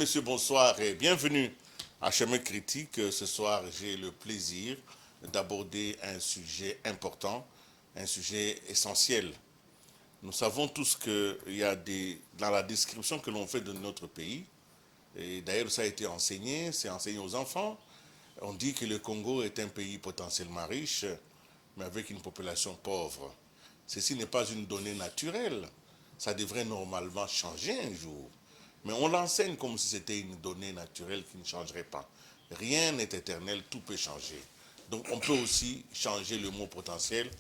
messieurs, bonsoir et bienvenue à Chemin Critique. Ce soir, j'ai le plaisir d'aborder un sujet important, un sujet essentiel. Nous savons tous qu'il y a dans la description que l'on fait de notre pays, et d'ailleurs ça a été enseigné, c'est enseigné aux enfants, on dit que le Congo est un pays potentiellement riche, mais avec une population pauvre. Ceci n'est pas une donnée naturelle, ça devrait normalement changer un jour. Mais on l'enseigne comme si c'était une donnée naturelle qui ne changerait pas. Rien n'est éternel, tout peut changer. Donc on peut aussi changer le mot potentiel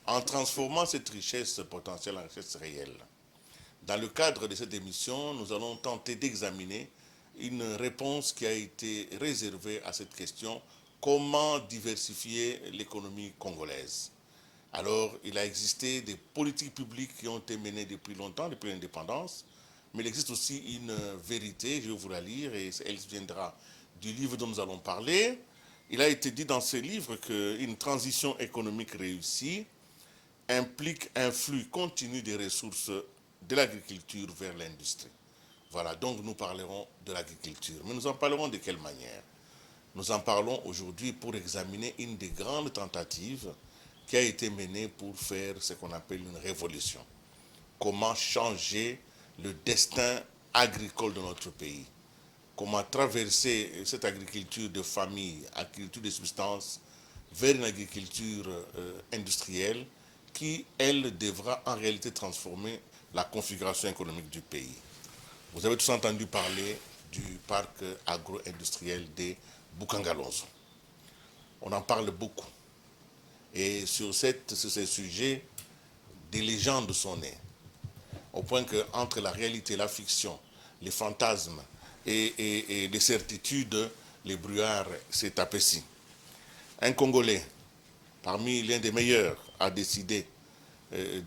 en transformant cette richesse potentielle en richesse réelle. Dans le cadre de cette émission, nous allons tenter d'examiner une réponse qui a été réservée à cette question: comment diversifier l'économie congolaise? Alors, il a existé des politiques publiques qui ont été menées depuis longtemps, depuis l'indépendance, mais il existe aussi une vérité, je vais vous la lire, et elle viendra du livre dont nous allons parler. Il a été dit dans ce livre qu'une transition économique réussie implique un flux continu des ressources de l'agriculture vers l'industrie. Voilà, donc nous parlerons de l'agriculture. Mais nous en parlerons de quelle manière? Nous en parlons aujourd'hui pour examiner une des grandes tentatives qui a été menée pour faire ce qu'on appelle une révolution. Comment changer le destin agricole de notre pays? Comment traverser cette agriculture de famille, agriculture de subsistance, vers une agriculture industrielle qui, elle, devra en réalité transformer la configuration économique du pays. Vous avez tous entendu parler du parc agro-industriel de Bukangalonzo. On en parle beaucoup. Et sur ces sujets, des légendes sont nées. Au point qu'entre la réalité et la fiction, les fantasmes et les certitudes, les brouillards s'est apaisi. Un Congolais, parmi l'un des meilleurs, a décidé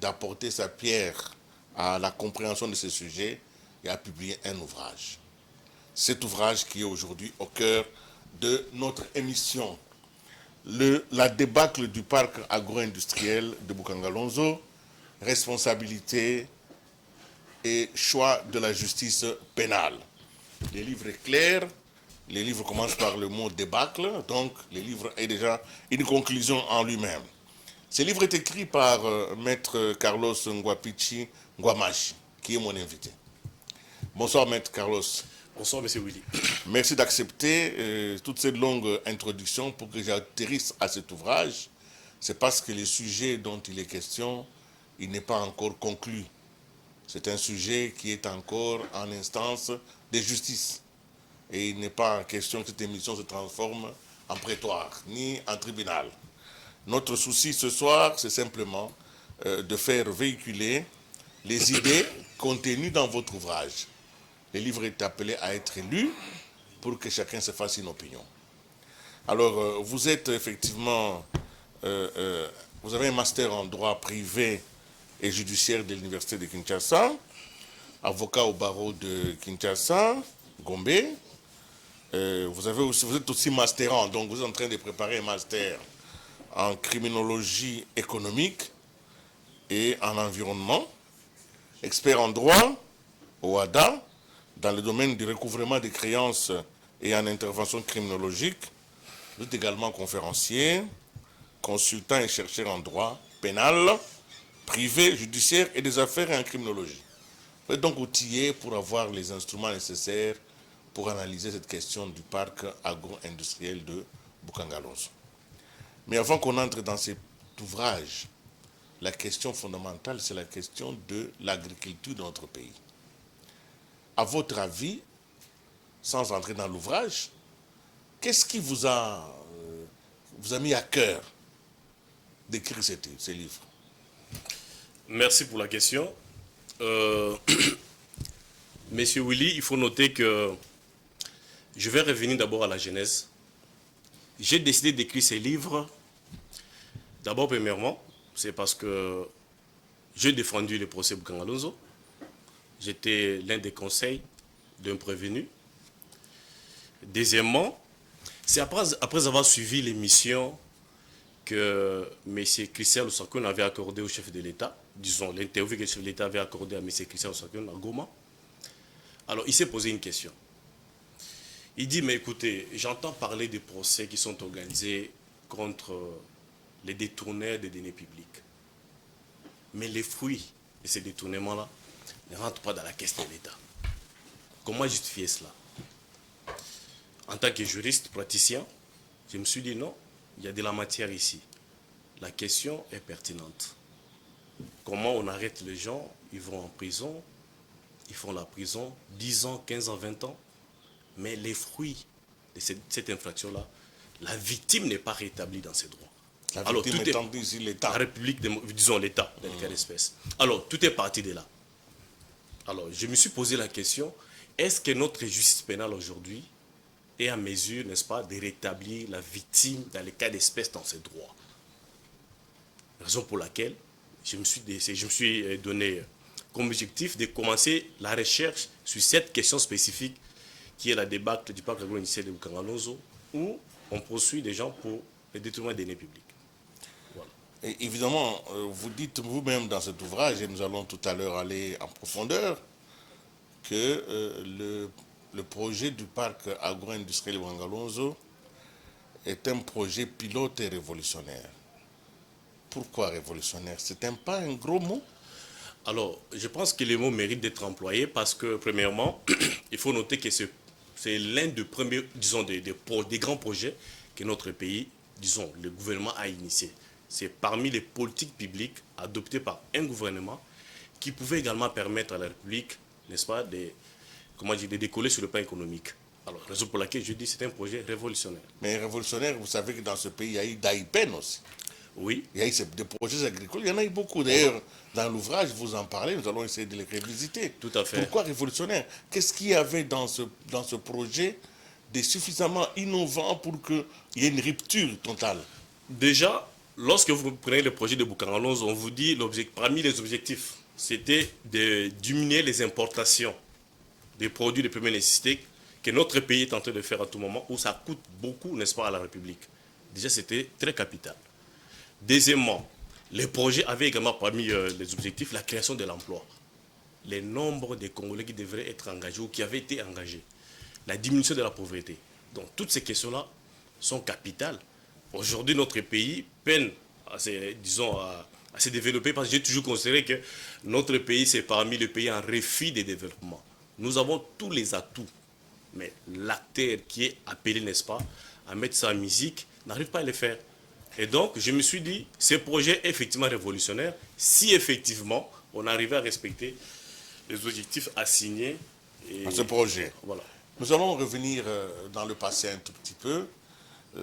d'apporter sa pierre à la compréhension de ce sujet et a publié un ouvrage. Cet ouvrage qui est aujourd'hui au cœur de notre émission. La débâcle du parc agro-industriel de Bukangalonzo, responsabilité et choix de la justice pénale. Le livre est clair, le livre commence par le mot débâcle, donc le livre est déjà une conclusion en lui-même. Ce livre est écrit par Maître Carlos Ngwapichi Ngwamashi, qui est mon invité. Bonsoir Maître Carlos. Bonsoir Monsieur Willy. Merci d'accepter toute cette longue introduction pour que j'atterrisse à cet ouvrage. C'est parce que le sujet dont il est question, il n'est pas encore conclu. C'est un sujet qui est encore en instance de justice. Et il n'est pas question que cette émission se transforme en prétoire, ni en tribunal. Notre souci ce soir, c'est simplement de faire véhiculer les idées contenues dans votre ouvrage. Le livre est appelé à être lu pour que chacun se fasse une opinion. Alors, vous êtes effectivement, vous avez un master en droit privé et judiciaire de l'université de Kinshasa, avocat au barreau de Kinshasa, Gombe. Vous êtes aussi masterant, donc vous êtes en train de préparer un master en criminologie économique et en environnement, expert en droit au WADA, dans le domaine du recouvrement des créances et en intervention criminologique. Vous êtes également conférencier, consultant et chercheur en droit pénal, privé, judiciaire et des affaires et en criminologie. Vous êtes donc outillé pour avoir les instruments nécessaires pour analyser cette question du parc agro-industriel de Bukangalonzo. Mais avant qu'on entre dans cet ouvrage, la question fondamentale, c'est la question de l'agriculture de notre pays. À votre avis, sans entrer dans l'ouvrage, qu'est-ce qui vous a mis à cœur d'écrire ce livre? Merci pour la question. Monsieur Willy, il faut noter que je vais revenir d'abord à la genèse. J'ai décidé d'écrire ces livres, d'abord premièrement, c'est parce que j'ai défendu le procès Bukangalonzo. J'étais l'un des conseils d'un prévenu. Deuxièmement, c'est après avoir suivi l'émission que M. Christian Osakoun avait accordée au chef de l'État, disons l'interview que le chef de l'État avait accordée à M. Christian Osakoun à Goma. Alors il s'est posé une question. Il dit, mais écoutez, j'entends parler des procès qui sont organisés contre les détourneurs des deniers publics. Mais les fruits de ces détournements-là ne rentrent pas dans la caisse de l'État. Comment justifier cela? En tant que juriste praticien, je me suis dit non, il y a de la matière ici. La question est pertinente. Comment on arrête les gens? Ils vont en prison, ils font la prison 10 ans, 15 ans, 20 ans. Mais les fruits de cette infraction-là, la victime n'est pas rétablie dans ses droits. La victime étant ici l'État. La République, disons l'État, dans le cas d'espèce. Alors, tout est parti de là. Alors, je me suis posé la question, est-ce que notre justice pénale aujourd'hui est en mesure, n'est-ce pas, de rétablir la victime dans le cas d'espèce dans ses droits? Raison pour laquelle je me suis donné comme objectif de commencer la recherche sur cette question spécifique qui est la débâcle du parc agro-industriel de Bukangalonzo, où on poursuit des gens pour le détournement des deniers publics. Voilà. Et évidemment, vous dites vous-même dans cet ouvrage, et nous allons tout à l'heure aller en profondeur, que le projet du parc agro-industriel de Bukangalonzo est un projet pilote et révolutionnaire. Pourquoi révolutionnaire? C'est pas un gros mot? Alors, je pense que les mots méritent d'être employés parce que, premièrement, il faut noter que c'est l'un des premiers, disons, des grands projets que notre pays, disons, le gouvernement a initié. C'est parmi les politiques publiques adoptées par un gouvernement qui pouvait également permettre à la République, n'est-ce pas, de décoller sur le plan économique. Alors, raison pour laquelle je dis que c'est un projet révolutionnaire. Mais révolutionnaire, vous savez que dans ce pays, il y a eu d'AIPEN aussi. Oui. Il y a eu des projets agricoles, il y en a eu beaucoup. D'ailleurs, dans l'ouvrage, vous en parlez, nous allons essayer de les révisiter. Tout à fait. Pourquoi révolutionnaire? Qu'est-ce qu'il y avait dans ce projet de suffisamment innovant pour qu'il y ait une rupture totale? Déjà, lorsque vous prenez le projet de Bukangalonzo, on vous dit, parmi les objectifs, c'était de diminuer les importations des produits de première nécessité que notre pays est en train de faire à tout moment, où ça coûte beaucoup, n'est-ce pas, à la République. Déjà, c'était très capital. Deuxièmement, les projets avaient également parmi les objectifs la création de l'emploi. Les nombres de Congolais qui devraient être engagés ou qui avaient été engagés. La diminution de la pauvreté. Donc toutes ces questions-là sont capitales. Aujourd'hui, notre pays peine à se développer parce que j'ai toujours considéré que notre pays, c'est parmi les pays en refus de développement. Nous avons tous les atouts. Mais l'acteur qui est appelé, n'est-ce pas, à mettre ça en musique, n'arrive pas à le faire. Et donc, je me suis dit, ce projet est effectivement révolutionnaire si effectivement on arrivait à respecter les objectifs assignés. À ce projet. Voilà. Nous allons revenir dans le passé un tout petit peu.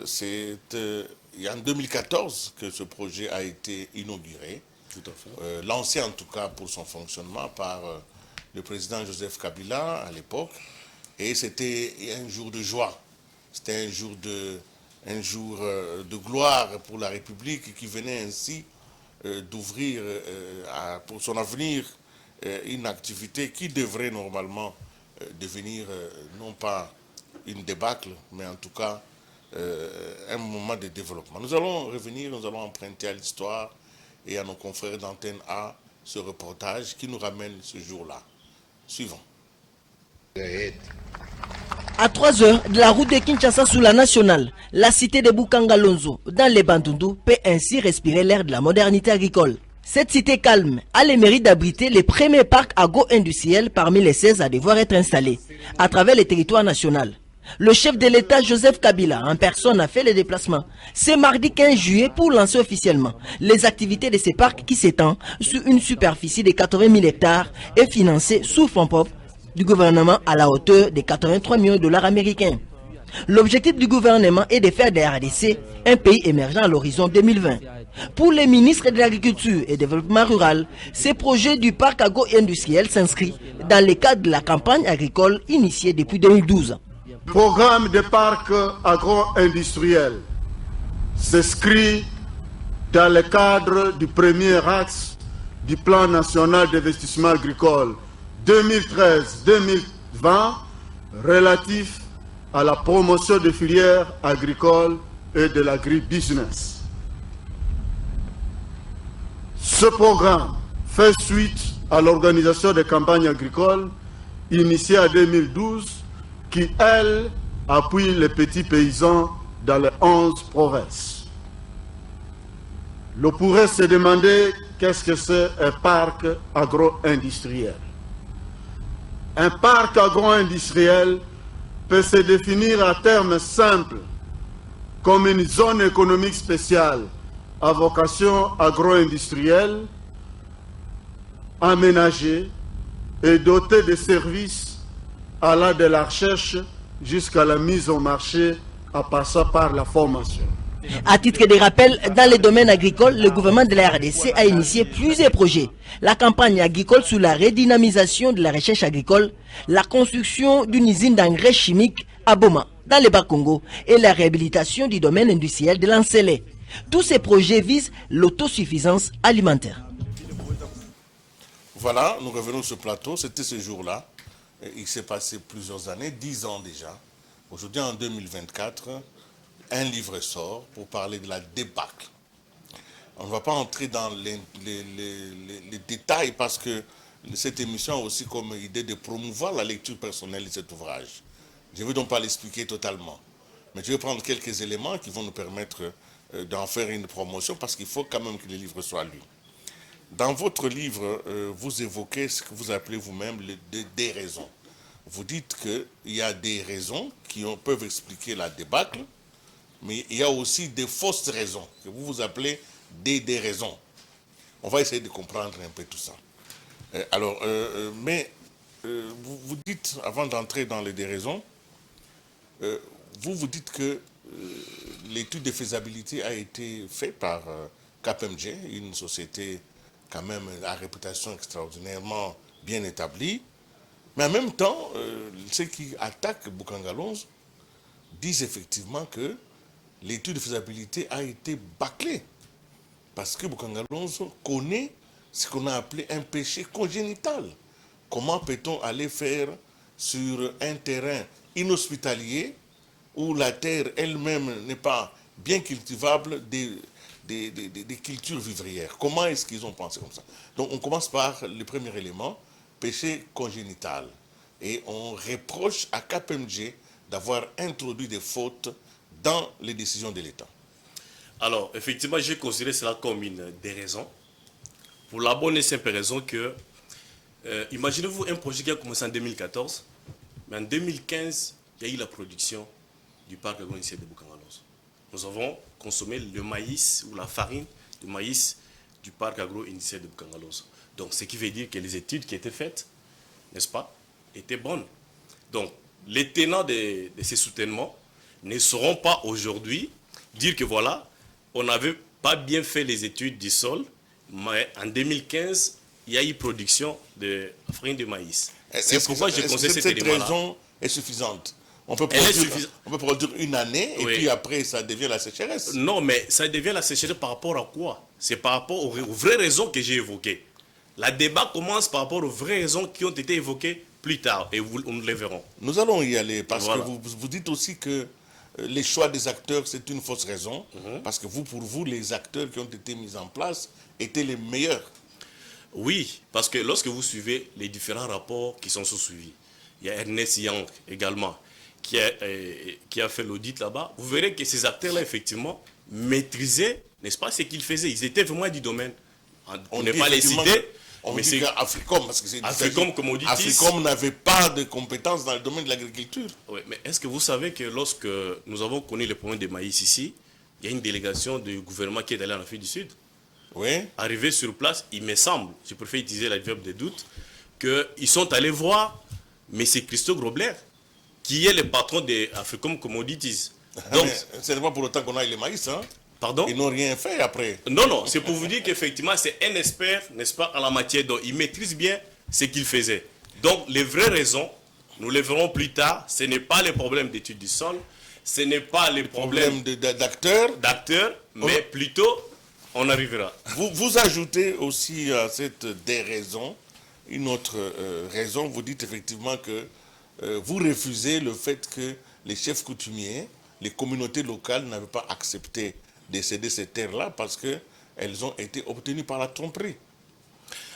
C'est en 2014 que ce projet a été inauguré. Tout à fait. Lancé en tout cas pour son fonctionnement par le président Joseph Kabila à l'époque. Et c'était un jour de joie. C'était un jour de gloire pour la République qui venait ainsi d'ouvrir pour son avenir une activité qui devrait normalement devenir non pas une débâcle, mais en tout cas un moment de développement. Nous allons revenir, nous allons emprunter à l'histoire et à nos confrères d'Antenne A ce reportage qui nous ramène ce jour-là. Suivons. À 3 heures de la route de Kinshasa sous la nationale, la cité de Bukangalonzo, dans les Bandundu, peut ainsi respirer l'air de la modernité agricole. Cette cité calme a le mérite d'abriter les premiers parcs agro-industriels parmi les 16 à devoir être installés à travers le territoire national. Le chef de l'État Joseph Kabila en personne a fait le déplacement ce mardi 15 juillet pour lancer officiellement les activités de ces parcs qui s'étend sur une superficie de 80 000 hectares et financé sous fonds propres du gouvernement à la hauteur de 83 millions de dollars américains. L'objectif du gouvernement est de faire de la RDC un pays émergent à l'horizon 2020. Pour les ministres de l'Agriculture et du Développement rural, ce projet du parc agro-industriel s'inscrit dans le cadre de la campagne agricole initiée depuis 2012. Programme de parc agro-industriel s'inscrit dans le cadre du premier axe du plan national d'investissement agricole 2013-2020 relatif à la promotion des filières agricoles et de l'agribusiness. Ce programme fait suite à l'organisation des campagnes agricoles initiée en 2012 qui, elle, appuie les petits paysans dans les 11 provinces. L'on pourrait se demander qu'est-ce que c'est un parc agro-industriel. Un parc agro-industriel peut se définir à terme simple comme une zone économique spéciale à vocation agro-industrielle, aménagée et dotée de services allant de la recherche jusqu'à la mise au marché en passant par la formation. À titre de rappel, dans le domaine agricole, le gouvernement de la RDC a initié plusieurs projets. La campagne agricole sur la redynamisation de la recherche agricole, la construction d'une usine d'engrais chimiques à Boma, dans le Bas-Congo, et la réhabilitation du domaine industriel de l'Ancelé. Tous ces projets visent l'autosuffisance alimentaire. Voilà, nous revenons sur ce plateau. C'était ce jour-là. Il s'est passé plusieurs années, 10 ans déjà. Aujourd'hui, en 2024, un livre sort pour parler de la débâcle. On ne va pas entrer dans les détails parce que cette émission a aussi comme idée de promouvoir la lecture personnelle de cet ouvrage. Je ne vais donc pas l'expliquer totalement. Mais je vais prendre quelques éléments qui vont nous permettre d'en faire une promotion parce qu'il faut quand même que le livre soit lu. Dans votre livre, vous évoquez ce que vous appelez vous-même des raisons. Vous dites qu'il y a des raisons qui peuvent expliquer la débâcle, mais il y a aussi des fausses raisons, que vous appelez des raisons. On va essayer de comprendre un peu tout ça. Vous dites, avant d'entrer dans les raisons, vous dites que l'étude de faisabilité a été faite par KPMG, une société quand même à réputation extraordinairement bien établie. Mais en même temps, ceux qui attaquent Boukangalonzo disent effectivement que l'étude de faisabilité a été bâclée. Parce que Boukangalonzo connaît ce qu'on a appelé un péché congénital. Comment peut-on aller faire sur un terrain inhospitalier où la terre elle-même n'est pas bien cultivable des cultures vivrières? Comment est-ce qu'ils ont pensé comme ça? Donc on commence par le premier élément, péché congénital. Et on reproche à KPMG d'avoir introduit des fautes dans les décisions de l'État. Alors, effectivement, j'ai considéré cela comme une déraison. Pour la bonne et simple raison que, imaginez-vous un projet qui a commencé en 2014, mais en 2015, il y a eu la production du parc agro-industriel de Boukangalonzo. Nous avons consommé le maïs ou la farine de maïs du parc agro-industriel de Boukangalonzo. Donc, ce qui veut dire que les études qui étaient faites, n'est-ce pas, étaient bonnes. Donc, les tenants de ces soutènements ne sauront pas aujourd'hui dire que voilà, on n'avait pas bien fait les études du sol, mais en 2015, il y a eu production de farine de maïs. C'est pourquoi je conseille cet élément-là. Cette raison est suffisante. On peut produire une année et puis après ça devient la sécheresse. Non, mais ça devient la sécheresse par rapport à quoi? C'est par rapport aux vraies raisons que j'ai évoquées. La débat commence par rapport aux vraies raisons qui ont été évoquées plus tard et nous les verrons. Nous allons y aller parce que vous dites aussi que les choix des acteurs, c'est une fausse raison. Parce que pour vous, les acteurs qui ont été mis en place étaient les meilleurs. Oui, parce que lorsque vous suivez les différents rapports qui sont suivis, il y a Ernest Young également qui a fait l'audit là-bas, vous verrez que ces acteurs-là, effectivement, maîtrisaient, n'est-ce pas, ce qu'ils faisaient. Ils étaient vraiment du domaine. On n'est pas les citer. On dit qu'Africom, parce que c'est Africom, comme on dit, Africom n'avait pas de compétences dans le domaine de l'agriculture. Oui, mais est-ce que vous savez que lorsque nous avons connu le problème de maïs ici, il y a une délégation du gouvernement qui est allée en Afrique du Sud? Oui. Arrivé sur place, il me semble, je préfère utiliser l'adverbe de doute, qu'ils sont allés voir M. Christophe Grobler, qui est le patron de Africom Commodities. Donc, ce n'est pas pour autant qu'on a le maïs, hein? Pardon? Ils n'ont rien fait après. Non, c'est pour vous dire qu'effectivement, c'est un expert, n'est-ce pas, en la matière. Donc, il maîtrise bien ce qu'il faisait. Donc, les vraies raisons, nous les verrons plus tard. Ce n'est pas les problèmes d'études du sol, ce n'est pas les problèmes d'acteurs, mais plutôt, on arrivera. Vous ajoutez aussi à cette déraison une autre raison. Vous dites effectivement que vous refusez le fait que les chefs coutumiers, les communautés locales n'avaient pas accepté de céder ces terres-là parce qu'elles ont été obtenues par la tromperie.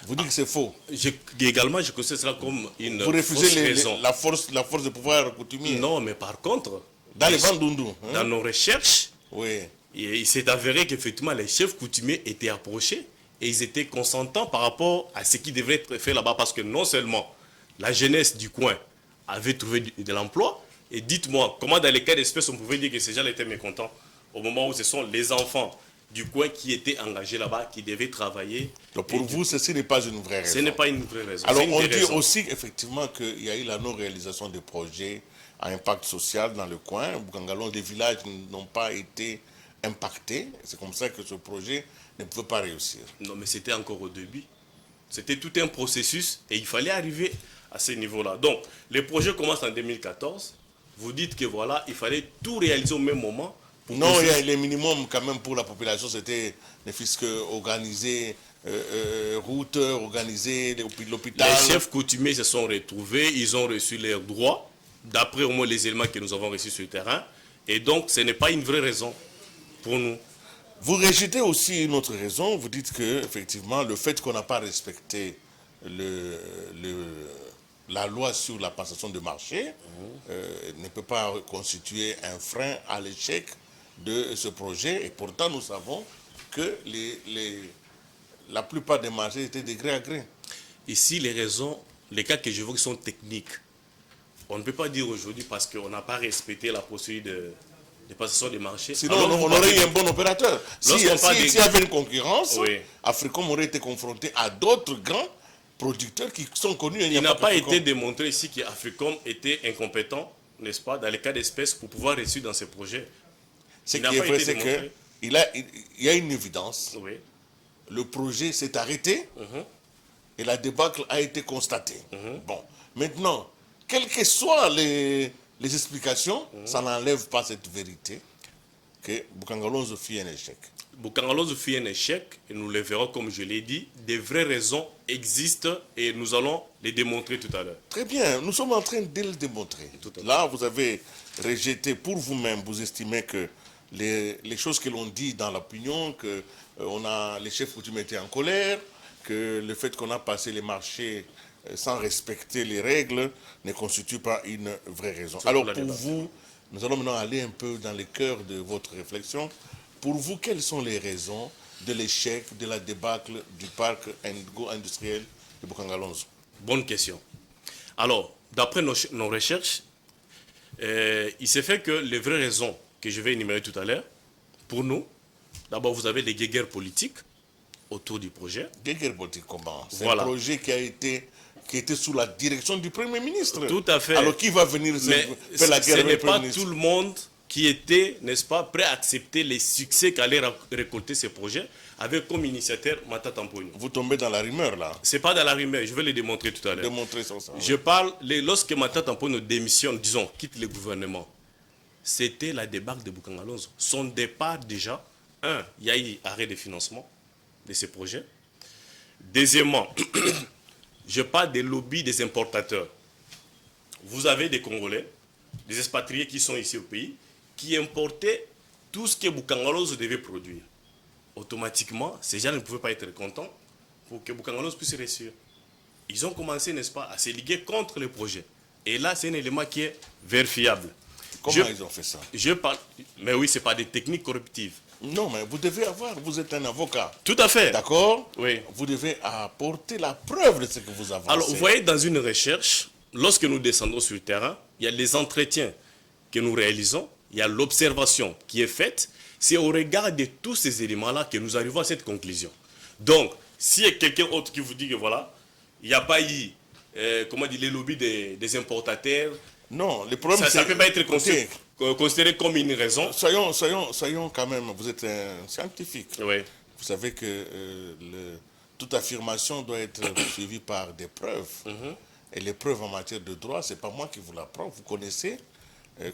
Vous dites que c'est faux. Également, je considère cela comme une Vous fausse refusez raison. la force de pouvoir coutumier. Non, mais par contre, Dans les Bandundu. Hein? dans nos recherches, Oui. il s'est avéré qu'effectivement les chefs coutumiers étaient approchés et ils étaient consentants par rapport à ce qui devrait être fait là-bas, parce que non seulement la jeunesse du coin avait trouvé de l'emploi, et dites-moi, comment dans les cas d'espèce on pouvait dire que ces gens étaient mécontents au moment où ce sont les enfants du coin qui étaient engagés là-bas, qui devaient travailler. Donc pour vous, ceci n'est pas une vraie raison. Ce n'est pas une vraie raison. Alors c'est une on vraie dit raison. aussi effectivement qu'il y a eu la non-réalisation des projets à impact social dans le coin. Bukangalon, des villages n'ont pas été impactés. C'est comme ça que ce projet ne pouvait pas réussir. Non, mais c'était encore au début. C'était tout un processus et il fallait arriver à ce niveau-là. Donc, les projets commencent en 2014. Vous dites que voilà, il fallait tout réaliser au même moment. Pour Non, que il y a les minimums quand même pour la population, c'était ne fût-ce que organiser route, organiser l'hôpital. les chefs coutumiers se sont retrouvés, ils ont reçu leurs droits, d'après au moins les éléments que nous avons reçus sur le terrain. Et donc, ce n'est pas une vraie raison pour nous. Vous rejetez aussi une autre raison. Vous dites que effectivement, le fait qu'on n'a pas respecté la loi sur la passation de marché ne peut pas constituer un frein à l'échec de ce projet. Et pourtant, nous savons que la plupart des marchés étaient de gré à gré. Ici, les raisons, les cas que j'évoque sont techniques. On ne peut pas dire aujourd'hui parce qu'on n'a pas respecté la procédure de passation des marchés. Sinon, Alors, on aurait eu un bon opérateur. S'il y avait une concurrence, oui. Africom aurait été confronté à d'autres grands producteurs qui sont connus. Il n'a pas été démontré ici qu'Africom était incompétent, n'est-ce pas, dans les cas d'espèces pour pouvoir réussir dans ces projets. Ce qui est vrai, c'est qu'il y a une évidence. Oui. Le projet s'est arrêté et la débâcle a été constatée. Bon, maintenant, quelles que soient les explications, ça n'enlève pas cette vérité que Bukangalonzo fit un échec. Bukangalonzo fit un échec et nous le verrons, comme je l'ai dit. Des vraies raisons existent et nous allons les démontrer tout à l'heure. Très bien, nous sommes en train de le démontrer. Là, vous avez rejeté pour vous-même, vous estimez que les choses que l'on dit dans l'opinion, que les chefs coutumiers étaient en colère, que le fait qu'on a passé les marchés sans respecter les règles ne constitue pas une vraie raison. Alors pour vous, nous allons maintenant aller un peu dans le cœur de votre réflexion. Pour vous, quelles sont les raisons de l'échec, de la débâcle du parc industriel de Bukangalonzo? Bonne question. Alors, d'après nos recherches, il s'est fait que les vraies raisons que je vais énumérer tout à l'heure, pour nous, d'abord vous avez des guéguerres politiques autour du projet. Guéguerres politiques comment? C'est voilà. Un projet qui était sous la direction du Premier ministre. Tout à fait. Alors qui va venir faire la guerre avec le Premier ministre? Ce n'est pas tout le monde qui était, n'est-ce pas, prêt à accepter les succès qu'allait récolter ces projets, avec comme initiateur Matata Mponyo. Vous tombez dans la rumeur là. C'est pas dans la rumeur, je vais le démontrer tout à l'heure. Démontrer ça. Je parle, lorsque Matata Mponyo démissionne, disons, quitte le gouvernement, c'était la débâcle de Bukangalonzo. Son départ déjà, il y a eu arrêt de financement de ces projets. Deuxièmement, je parle des lobbies des importateurs. Vous avez des Congolais, des expatriés qui sont ici au pays, qui importaient tout ce que Bukangalonzo devait produire. Automatiquement, ces gens ne pouvaient pas être contents pour que Bukangalonzo puisse réussir. Ils ont commencé, n'est-ce pas, à se liguer contre le projet. Et là, c'est un élément qui est vérifiable. Comment ils ont fait ça? Je parle, mais oui, ce n'est pas des techniques corruptives. Non, mais vous devez vous êtes un avocat. Tout à fait. D'accord? Oui. Vous devez apporter la preuve de ce que vous avancez. Alors, vous voyez, dans une recherche, lorsque nous descendons sur le terrain, il y a les entretiens que nous réalisons, il y a l'observation qui est faite. C'est au regard de tous ces éléments-là que nous arrivons à cette conclusion. Donc, s'il y a quelqu'un autre qui vous dit que voilà, il n'y a pas eu, comment dire, les lobbies des importateurs, non, le problème ça ne peut pas être considéré comme une raison. Soyons quand même, vous êtes un scientifique. Oui. Vous savez que toute affirmation doit être suivie par des preuves. Et les preuves en matière de droit, ce n'est pas moi qui vous l'apprends. Vous connaissez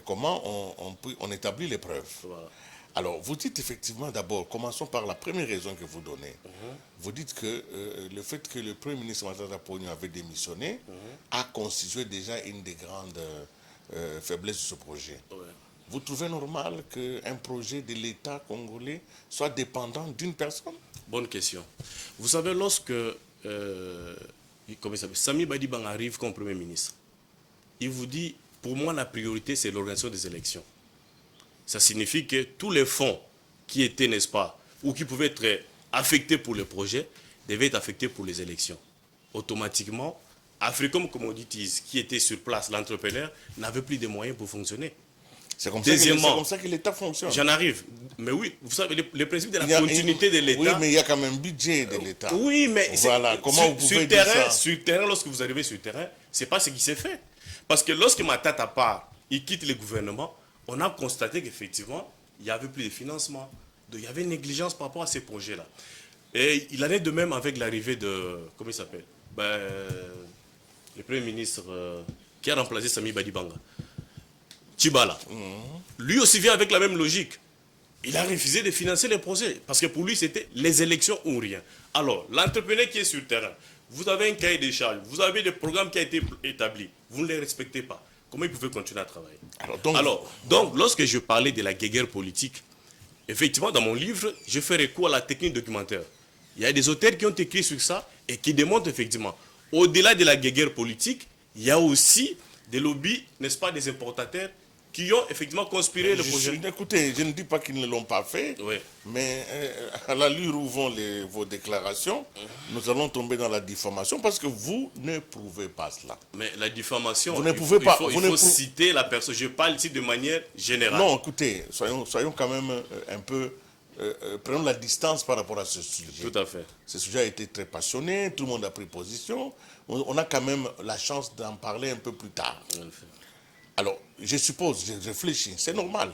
comment on établit les preuves. Voilà. Alors, vous dites effectivement, d'abord, commençons par la première raison que vous donnez. Vous dites que le fait que le Premier ministre Matata Mponyo avait démissionné a constitué déjà une des grandes faiblesses de ce projet. Ouais. Vous trouvez normal qu'un projet de l'État congolais soit dépendant d'une personne? Bonne question. Vous savez, lorsque comment il s'appelle, Sami Badibang arrive comme Premier ministre, il vous dit, pour moi, la priorité, c'est l'organisation des élections. Ça signifie que tous les fonds qui étaient, n'est-ce pas, ou qui pouvaient être affectés pour le projet, devaient être affectés pour les élections. Automatiquement, Africom Commodities, qui était sur place, l'entrepreneur, n'avait plus de moyens pour fonctionner. C'est comme, ça que l'État fonctionne. J'en arrive. Mais oui, vous savez, le principe de la continuité de l'État... Oui, mais il y a quand même un budget de l'État. Oui, mais... Voilà, comment vous pouvez dire ça? Sur le terrain, lorsque vous arrivez sur le terrain, ce n'est pas ce qui s'est fait. Parce que lorsque Matata part, il quitte le gouvernement, on a constaté qu'effectivement, il n'y avait plus de financement. Donc, il y avait une négligence par rapport à ces projets-là. Et il en est de même avec l'arrivée de... Comment il s'appelle? Le Premier ministre qui a remplacé Sami Badibanga. Tchibala. Lui aussi vient avec la même logique. Il a refusé de financer les projets parce que pour lui, c'était les élections ou rien. Alors, l'entrepreneur qui est sur le terrain, vous avez un cahier des charges, vous avez des programmes qui ont été établis, vous ne les respectez pas. Comment il pouvait continuer à travailler? Donc, lorsque je parlais de la guéguerre politique, effectivement, dans mon livre, je fais recours à la technique documentaire. Il y a des auteurs qui ont écrit sur ça et qui démontrent effectivement, au-delà de la guéguerre politique, il y a aussi des lobbies, n'est-ce pas, des importateurs qui ont effectivement conspiré le projet. Écoutez, je ne dis pas qu'ils ne l'ont pas fait, oui. Mais à l'allure où vont vos déclarations, nous allons tomber dans la diffamation parce que vous ne prouvez pas cela. Mais la diffamation, vous ne pouvez pas. Il faut citer la personne. Je parle ici de manière générale. Non, écoutez, soyons quand même un peu... prenons la distance par rapport à ce sujet. Tout à fait. Ce sujet a été très passionné, tout le monde a pris position. On a quand même la chance d'en parler un peu plus tard. Alors, je suppose, je réfléchis, c'est normal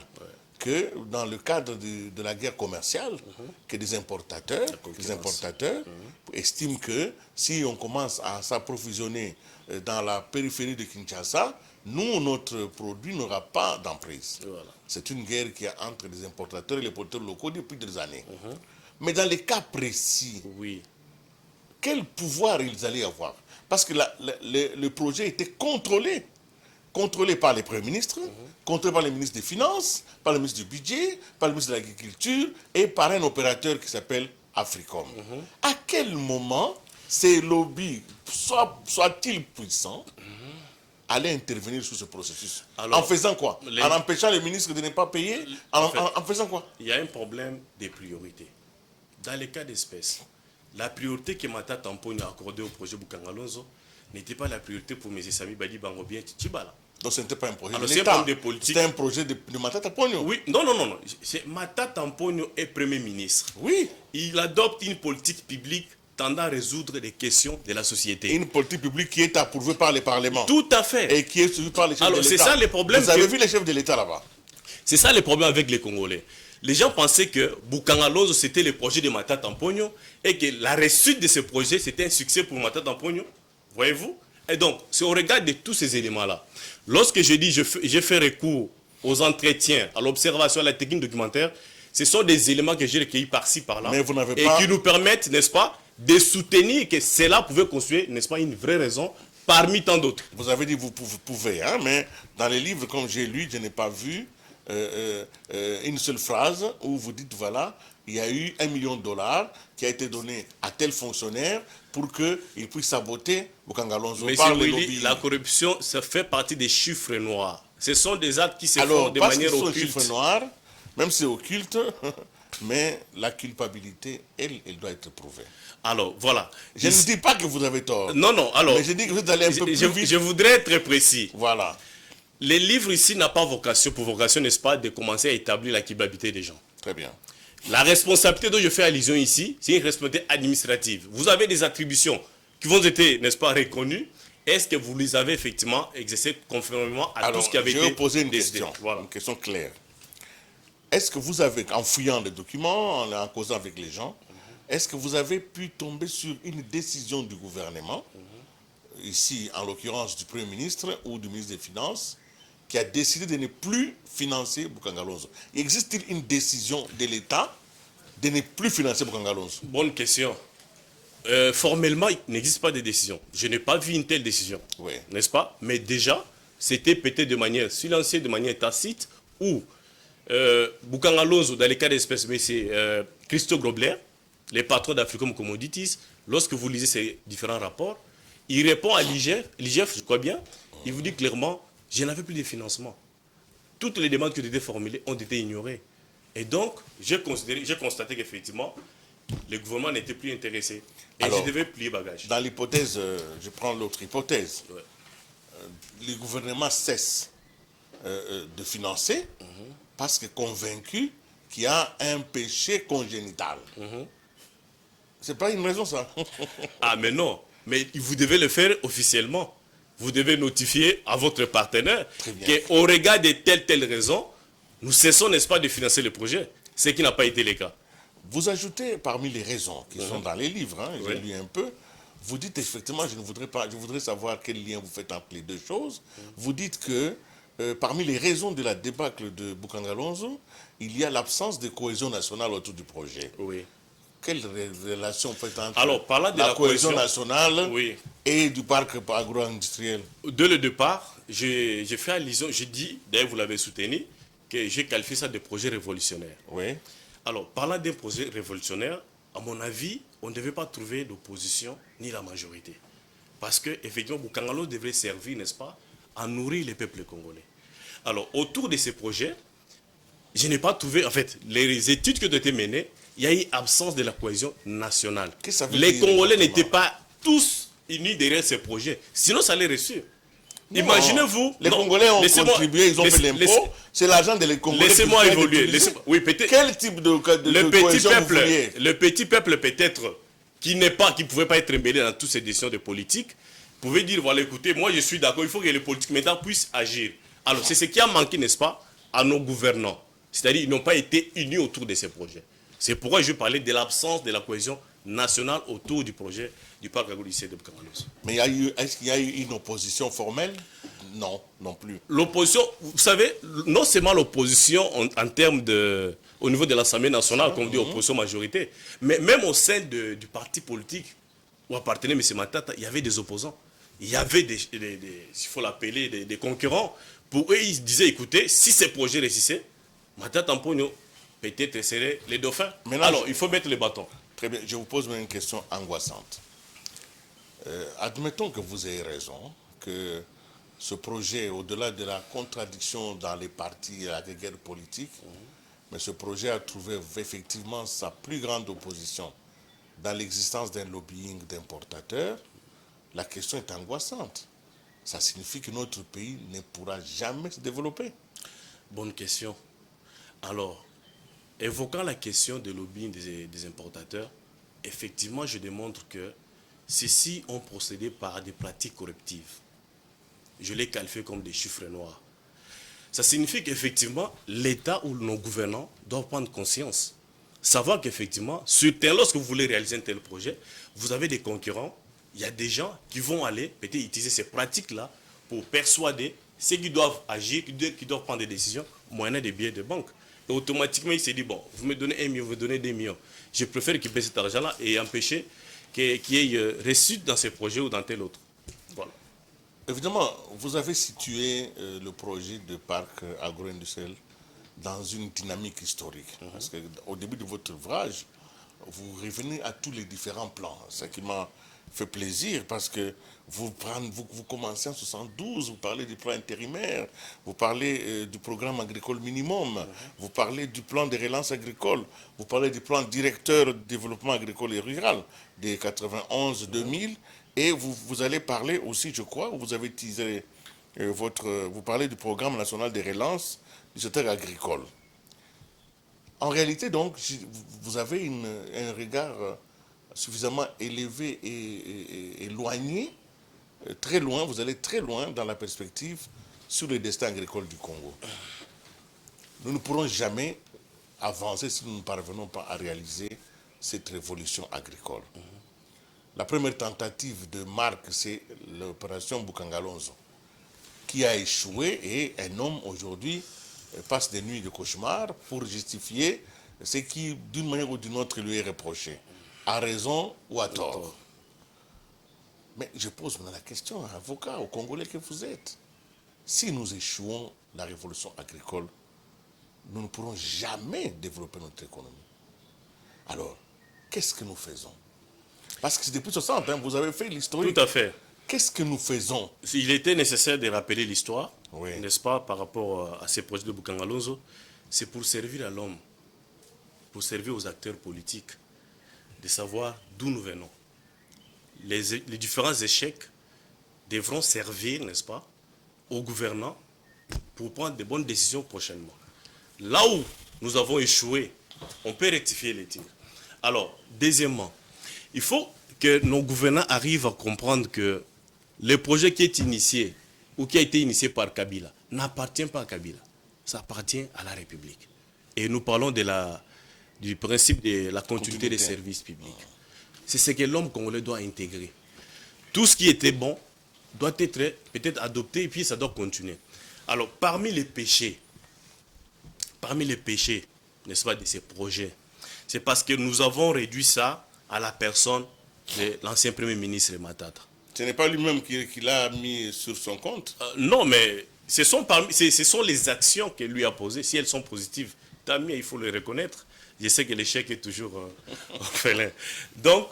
que dans le cadre de la guerre commerciale, que des importateurs estiment que si on commence à s'approvisionner dans la périphérie de Kinshasa, nous, notre produit n'aura pas d'emprise. Voilà. C'est une guerre qui est entre les importateurs et les producteurs locaux depuis des années. Mais dans les cas précis, quel pouvoir ils allaient avoir? Parce que le projet était contrôlé par les premiers ministres, contrôlé par les ministres des Finances, par le ministre du Budget, par le ministre de l'Agriculture et par un opérateur qui s'appelle Africom. À quel moment ces lobbies, soient-ils puissants, allaient intervenir sur ce processus? Alors, en faisant quoi? En empêchant les ministres de ne pas payer? En faisant quoi? Il y a un problème de priorité. Dans les cas d'espèce, la priorité que Matata Tamponyo a accordée au projet Bukangalonzo n'était pas la priorité pour M. Sami Badibanga ou bien Tchibala. Donc ce n'était pas un projet de l'État. C'était un projet de Matata Tamponyo. Oui, non. Matata Tamponyo est Premier ministre. Oui. Il adopte une politique publique tendant à résoudre les questions de la société. Une politique publique qui est approuvée par les parlements. Tout à fait. Et qui est suivie par les chefs de l'État. C'est ça les problèmes. Vous avez vu les chefs de l'État là-bas? C'est ça le problème avec les Congolais. Les gens pensaient que Bukangalonzo, c'était le projet de Matata Tamponyo et que la réussite de ce projet, c'était un succès pour Matata Tamponyo. Voyez-vous? Et donc, c'est au regard de tous ces éléments-là. Lorsque je dis je fais recours aux entretiens, à l'observation, à la technique documentaire, ce sont des éléments que j'ai recueillis par-ci, par-là. Mais vous n'avez et pas... qui nous permettent, n'est-ce pas, de soutenir que cela pouvait construire, n'est-ce pas, une vraie raison parmi tant d'autres. Vous avez dit vous pouvez, hein, mais dans les livres, comme j'ai lu, je n'ai pas vu une seule phrase où vous dites, voilà, il y a eu $1 million qui a été donné à tel fonctionnaire pour qu'il puisse saboter Bukangalonzo par les lobbies. La corruption, ça fait partie des chiffres noirs. Ce sont des actes qui se font de manière occulte. Alors, parce que ce sont des chiffres noirs, même si c'est occulte, mais la culpabilité, elle doit être prouvée. Alors, voilà. Je ne dis pas que vous avez tort. Non, alors... Mais je dis que vous allez un peu plus vite. Je voudrais être très précis. Voilà. Les livres ici n'ont pas vocation, n'est-ce pas, de commencer à établir la culpabilité des gens. Très bien. La responsabilité dont je fais allusion ici, c'est une responsabilité administrative. Vous avez des attributions qui vont être, n'est-ce pas, reconnues. Est-ce que vous les avez effectivement exercées conformément à tout ce qui avait été... Je vais vous poser une décidé. question, voilà. Une question claire. Est-ce que vous avez, en fouillant les documents, en causant avec les gens, est-ce que vous avez pu tomber sur une décision du gouvernement, ici en l'occurrence du Premier ministre ou du ministre des Finances, qui a décidé de ne plus financer Bukangalonzo? Existe-t-il une décision de l'État de ne plus financer Bukangalonzo? Bonne question. Formellement, il n'existe pas de décision. Je n'ai pas vu une telle décision, n'est-ce pas? Mais déjà, c'était peut-être de manière silencieuse, de manière tacite, où Bukangalonzo, dans les cas d'espèce, mais c'est Christo Grobler, les patrons d'Africom Commodities, lorsque vous lisez ces différents rapports, il répond à l'IGF, je crois bien, il vous dit clairement, je n'avais plus de financement. Toutes les demandes qui ont été formulées ont été ignorées. Et donc, j'ai constaté qu'effectivement, le gouvernement n'était plus intéressé. Et alors, je devais plier bagage. Dans l'hypothèse, je prends l'autre hypothèse, Ouais. Le gouvernement cesse de financer parce que convaincu qu'il y a un péché congénital. C'est pas une raison, ça. Ah, mais non. Mais vous devez le faire officiellement. Vous devez notifier à votre partenaire qu'au regard de telle raison, nous cessons, n'est-ce pas, de financer le projet. Ce qui n'a pas été le cas. Vous ajoutez parmi les raisons qui sont dans les livres, hein, j'ai lu un peu, vous dites effectivement, je voudrais savoir quel lien vous faites entre les deux choses. Vous dites que parmi les raisons de la débâcle de Boukangalonzo, il y a l'absence de cohésion nationale autour du projet. Oui. Quelle relation faites entre Alors, parlant de la cohésion nationale oui, et du parc agro-industriel? dès le départ, j'ai fait allusion, j'ai dit, d'ailleurs vous l'avez soutenu, que j'ai qualifié ça de projet révolutionnaire. Oui. Alors, parlant d'un projet révolutionnaire, à mon avis, on ne devait pas trouver l'opposition ni la majorité. Parce que, effectivement, Boukangalonzo devrait servir, n'est-ce pas, à nourrir les peuples congolais. Alors, autour de ces projets, je n'ai pas trouvé, en fait, les études qui ont été menées, il y a eu absence de la cohésion nationale. Les Congolais n'étaient pas tous unis derrière ces projets. Sinon, ça les réussit. Imaginez-vous. Les Congolais ont contribué, ils ont fait l'impôt. C'est l'argent des Congolais. Laissez-moi évoluer. Oui, peut-être. Quel type de cohésion vous vouliez? Le petit peuple, peut-être, qui ne pouvait pas être mêlé dans toutes ces décisions de politique, pouvait dire, voilà, écoutez, moi je suis d'accord, il faut que les politiques maintenant puissent agir. Alors, c'est ce qui a manqué, n'est-ce pas, à nos gouvernants. C'est-à-dire, ils n'ont pas été unis autour de ces projets. C'est pourquoi je parlais de l'absence de la cohésion nationale autour du projet du parc agro-lycée de Boukangalonzo. Mais est-ce qu'il y a eu une opposition formelle? Non, non plus. L'opposition, vous savez, non seulement l'opposition en termes de, au niveau de l'Assemblée nationale, comme dit opposition majorité, mais même au sein du parti politique où appartenait M. Matata, il y avait des opposants. Il y avait s'il faut l'appeler, des concurrents. Pour eux, ils disaient, écoutez, si ces projets réussissaient, Matata Mpogno, peut-être serait les dauphins. Maintenant, alors, il faut mettre les bâtons. Très bien, je vous pose une question angoissante. Admettons que vous ayez raison, que ce projet, au-delà de la contradiction dans les partis et la guerre politique, mais ce projet a trouvé effectivement sa plus grande opposition dans l'existence d'un lobbying d'importateurs. La question est angoissante. Ça signifie que notre pays ne pourra jamais se développer. Bonne question. Alors, évoquant la question de lobbying des importateurs, effectivement, je démontre que ceux-ci ont procédé par des pratiques corruptives. Je les qualifie comme des chiffres noirs. Ça signifie qu'effectivement, l'État ou nos gouvernants doivent prendre conscience. Savoir qu'effectivement, lorsque vous voulez réaliser un tel projet, vous avez des concurrents, il y a des gens qui vont aller peut-être utiliser ces pratiques-là pour persuader ceux qui doivent agir, qui doivent prendre des décisions, moyennant des billets de banque. Et automatiquement, il s'est dit, bon, vous me donnez 1 million, vous me donnez 2 millions. Je préfère récupérer cet argent-là et empêcher qu'il y ait réussite dans ces projets ou dans tel autre. Voilà. Évidemment, vous avez situé le projet de parc agro-industriel dans une dynamique historique. Parce qu'au début de votre ouvrage, vous revenez à tous les différents plans. Ce qui m'a fait plaisir parce que vous commencez en 72, vous parlez du plan intérimaire, vous parlez du programme agricole minimum, vous parlez du plan de relance agricole, vous parlez du plan directeur de développement agricole et rural de 91-2000, et vous allez parler aussi, je crois, vous avez teasé vous parlez du programme national de relance du secteur agricole. En réalité, donc, vous avez un regard suffisamment élevé et éloigné, très loin, vous allez très loin dans la perspective sur le destin agricole du Congo. Nous ne pourrons jamais avancer si nous ne parvenons pas à réaliser cette révolution agricole. La première tentative de marque, c'est l'opération Boukangalonzo, qui a échoué, et un homme aujourd'hui passe des nuits de cauchemar pour justifier ce qui, d'une manière ou d'une autre, lui est reproché, à raison ou à tort. Mais je pose maintenant la question à l'avocat, aux Congolais que vous êtes. Si nous échouons la révolution nous ne pourrons jamais développer notre économie. Alors, qu'est-ce que nous faisons? Parce que c'est depuis 60, hein, vous avez fait l'historique. Tout à fait. Qu'est-ce que nous faisons? Il était nécessaire de rappeler l'histoire, Oui. n'est-ce pas, par rapport à ces projets de Bukangalonzo. C'est pour servir à l'homme, pour servir aux acteurs politiques, de savoir d'où nous venons. Les différents échecs devront servir, n'est-ce pas, aux gouvernants pour prendre de bonnes décisions prochainement. Là où nous avons échoué, on peut rectifier les tirs. Alors, deuxièmement, il faut que nos gouvernants arrivent à comprendre que le projet qui est initié ou qui a été initié par Kabila n'appartient pas à Kabila. Ça appartient à la République. Et nous parlons du principe de la continuité des services publics. C'est ce que l'homme congolais doit intégrer. Tout ce qui était bon doit être peut-être adopté et puis ça doit continuer. Alors, parmi les péchés, n'est-ce pas, de ces projets, c'est parce que nous avons réduit ça à la personne de l'ancien Premier ministre Matata. Ce n'est pas lui-même qui l'a mis sur son compte? Non, mais ce sont les actions qu'elle lui a posées. Si elles sont positives, tant mieux, il faut le reconnaître. Je sais que l'échec est toujours orphelin. Donc,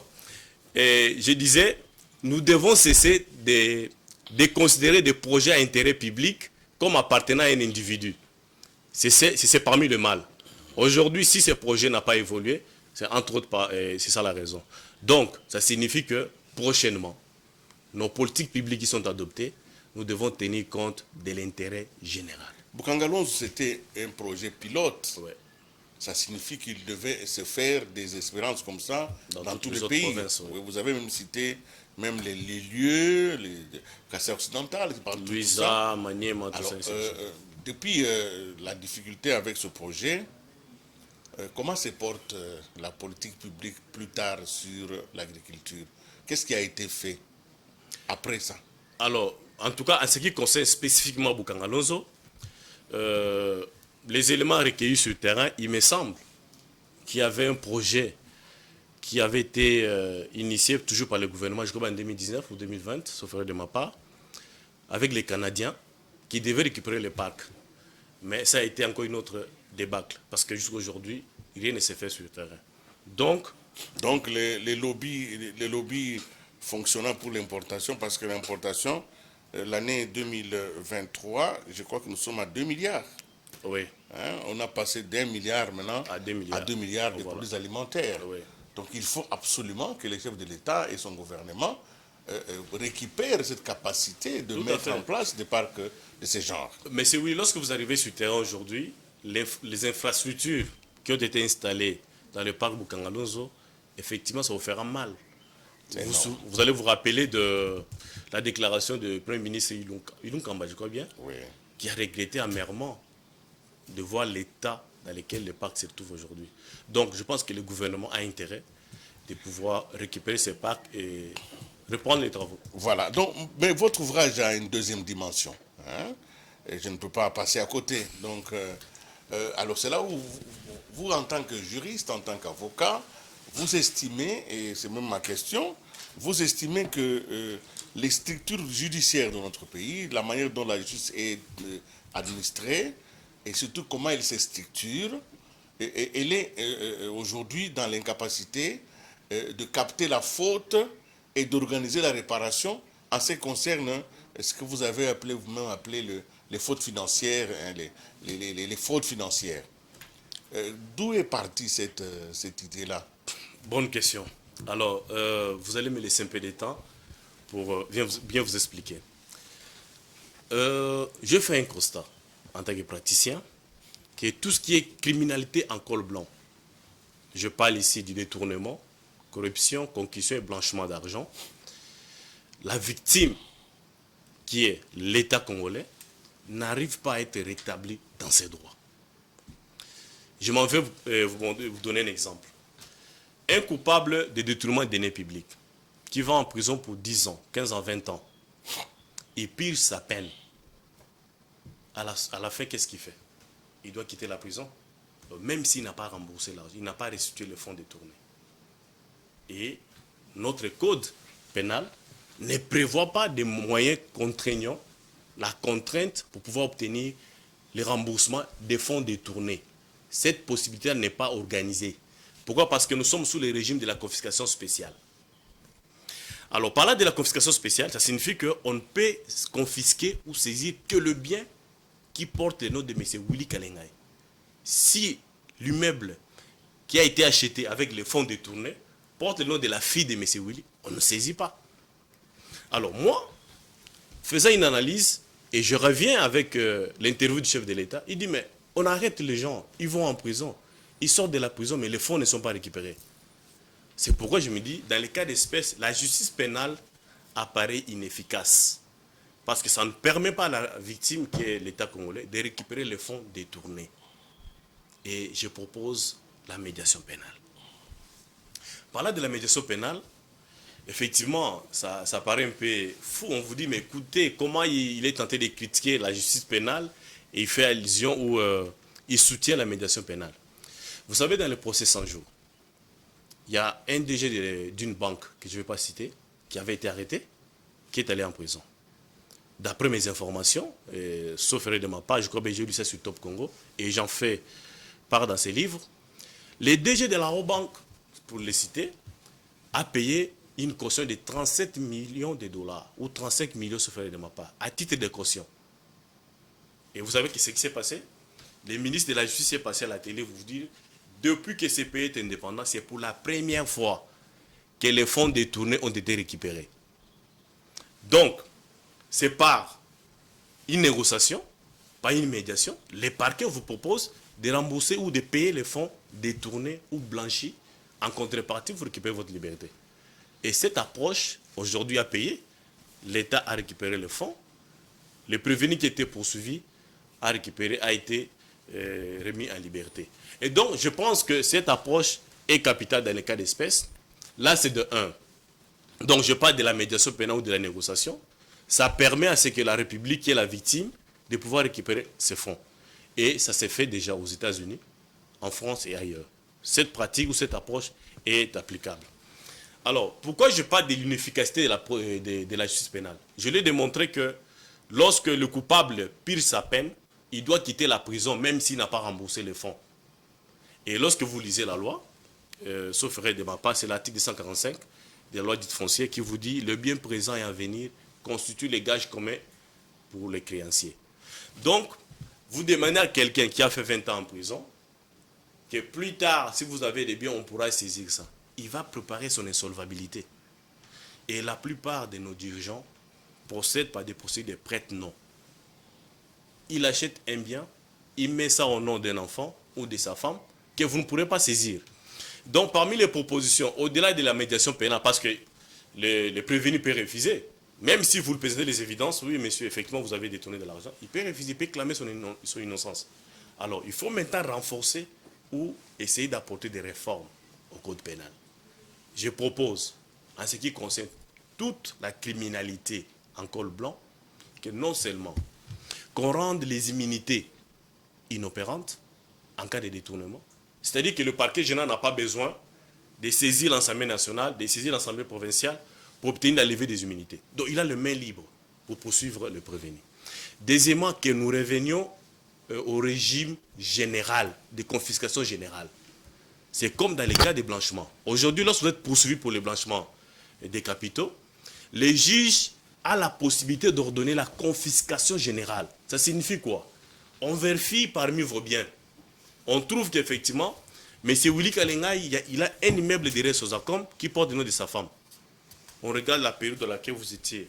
je disais, nous devons cesser de considérer des projets à intérêt public comme appartenant à un individu. C'est parmi le mal. Aujourd'hui, si ce projet n'a pas évolué, c'est entre autres, c'est ça la raison. Donc, ça signifie que prochainement, nos politiques publiques qui sont adoptées, nous devons tenir compte de l'intérêt général. Bukangalonzo, c'était un projet pilote. Ouais. Ça signifie qu'il devait se faire des expériences comme ça dans tous les pays. Provinces, ouais. Vous avez même cité même les lieux, les Kassai occidental, qui parlent de tout ça. Louisa, Maniema, tout Alors, ça. depuis la difficulté avec ce projet, comment se porte la politique publique plus tard sur l'agriculture? Qu'est-ce qui a été fait après ça? Alors, en tout cas, en ce qui concerne spécifiquement Bukangalonzo, les éléments recueillis sur le terrain, il me semble qu'il y avait un projet qui avait été initié toujours par le gouvernement, je crois en 2019 ou 2020, sauf erreur de ma part, avec les Canadiens qui devaient récupérer les parcs. Mais ça a été encore une autre débâcle, parce que jusqu'à aujourd'hui, rien ne s'est fait sur le terrain. Donc les lobbies fonctionnant pour l'importation, parce que l'importation, l'année 2023, je crois que nous sommes à 2 milliards. Oui. Hein, on a passé d'1 milliard maintenant À 2 milliards. à 2 milliards de Voilà. produits alimentaires. Oui. Donc il faut absolument que les chefs de l'État et son gouvernement récupèrent cette capacité de Tout à mettre fait. en place des parcs de ce genre. Mais c'est oui, lorsque vous arrivez sur le terrain aujourd'hui, les infrastructures qui ont été installées dans le parc Bukangalonzo, effectivement, ça vous fera mal. Vous allez vous rappeler de la déclaration du Premier ministre Ilunga Kamba, je crois bien, Oui. qui a regretté amèrement de voir l'état dans lequel le parc se trouve aujourd'hui. Donc, je pense que le gouvernement a intérêt de pouvoir récupérer ces parcs et reprendre les travaux. Voilà. Donc, mais votre ouvrage a une deuxième dimension. Hein, et je ne peux pas passer à côté. Donc, alors c'est là où vous, en tant que juriste, en tant qu'avocat, vous estimez, et c'est même ma question, vous estimez que les structures judiciaires de notre pays, la manière dont la justice est administrée, et surtout comment elle se structure, elle est aujourd'hui dans l'incapacité de capter la faute et d'organiser la réparation en ce qui concerne ce que vous avez appelé vous-même appelé les fautes financières, hein, les fraudes financières. D'où est partie cette idée-là? Bonne question. Alors, vous allez me laisser un peu de temps pour bien vous expliquer. Je fais un constat en tant que praticien que tout ce qui est criminalité en col blanc, je parle ici du détournement, corruption, concussion et blanchiment d'argent, la victime, qui est l'État congolais, n'arrive pas à être rétablie dans ses droits. Je m'en vais vous donner un exemple. Un coupable de détournement de deniers publics qui va en prison pour 10 ans, 15 ans, 20 ans, il pire sa peine. À la fin, qu'est-ce qu'il fait? Il doit quitter la prison, même s'il n'a pas remboursé l'argent, il n'a pas restitué le fonds détourné. Et notre code pénal ne prévoit pas de moyens contraignants, la contrainte pour pouvoir obtenir le remboursement des fonds détournés. Cette possibilité n'est pas organisée. Pourquoi? Parce que nous sommes sous le régime de la confiscation spéciale. Alors, par là de la confiscation spéciale, ça signifie qu'on ne peut confisquer ou saisir que le bien qui porte le nom de M. Willy Kalengai. Si l'immeuble qui a été acheté avec les fonds détournés porte le nom de la fille de M. Willy, on ne saisit pas. Alors moi, faisant une analyse, et je reviens avec l'interview du chef de l'État, il dit, mais on arrête les gens, ils vont en prison, ils sortent de la prison, mais les fonds ne sont pas récupérés. C'est pourquoi je me dis, dans les cas d'espèce, la justice pénale apparaît inefficace. Parce que ça ne permet pas à la victime, qui est l'État congolais, de récupérer les fonds détournés. Et je propose la médiation pénale. Par là de la médiation pénale, effectivement, ça paraît un peu fou. On vous dit, mais écoutez, comment il est tenté de critiquer la justice pénale et il fait allusion ou il soutient la médiation pénale. Vous savez, dans le procès 100 jours, il y a un DG d'une banque, que je ne vais pas citer, qui avait été arrêté, qui est allé en prison. D'après mes informations, sauf erreur de ma part, je crois que j'ai lu ça sur Top Congo, et j'en fais part dans ces livres, les DG de la Banque, pour les citer, a payé une caution de 37 millions de dollars, ou 35 millions sauf erreur de ma part, à titre de caution. Et vous savez ce qui s'est passé? Le ministre de la Justice est passé à la télé, vous dire, depuis que ce pays est indépendant, c'est pour la première fois que les fonds détournés ont été récupérés. Donc, c'est par une négociation, pas une médiation. Les parquets vous proposent de rembourser ou de payer les fonds détournés ou blanchis. En contrepartie, vous récupérez votre liberté. Et cette approche, aujourd'hui, a payé. L'État a récupéré les fonds. Le prévenu qui était poursuivi a été remis en liberté. Et donc, je pense que cette approche est capitale dans les cas d'espèce. Là, c'est de 1. Donc, je parle de la médiation pénale ou de la négociation. Ça permet à ce que la République, qui est la victime, de pouvoir récupérer ses fonds. Et ça s'est fait déjà aux États-Unis, en France et ailleurs. Cette pratique ou cette approche est applicable. Alors, pourquoi je parle de l'inefficacité de la justice pénale? Je l'ai démontré que lorsque le coupable pire sa peine, il doit quitter la prison même s'il n'a pas remboursé les fonds. Et lorsque vous lisez la loi, sauf erreur de ma part, c'est l'article 245 de la loi dite foncière qui vous dit le bien présent et à venir constitue les gages communs pour les créanciers. Donc, vous demandez à quelqu'un qui a fait 20 ans en prison que plus tard, si vous avez des biens, on pourra saisir ça. Il va préparer son insolvabilité. Et la plupart de nos dirigeants procèdent par des procédés de prête-nom. Il achète un bien, il met ça au nom d'un enfant ou de sa femme que vous ne pourrez pas saisir. Donc, parmi les propositions, au-delà de la médiation pénale, parce que le prévenu peut refuser, même si vous le présentez les évidences, oui, monsieur, effectivement, vous avez détourné de l'argent, il peut refuser, il peut clamer son innocence. Alors, il faut maintenant renforcer ou essayer d'apporter des réformes au code pénal. Je propose, en ce qui concerne toute la criminalité en col blanc, que non seulement qu'on rende les immunités inopérantes en cas de détournement, c'est-à-dire que le parquet général n'a pas besoin de saisir l'Assemblée nationale, de saisir l'Assemblée provinciale pour obtenir la levée des immunités. Donc il a le main libre pour poursuivre le prévenu. Deuxièmement, que nous revenions au régime général, de confiscation générale. C'est comme dans les cas de blanchiment. Aujourd'hui, lorsque vous êtes poursuivi pour le blanchiment des capitaux, les juges ont la possibilité d'ordonner la confiscation générale. Ça signifie quoi? On vérifie parmi vos biens. On trouve qu'effectivement, M. Willy Kalengai, il a un immeuble de Sozacom qui porte le nom de sa femme. On regarde la période dans laquelle vous étiez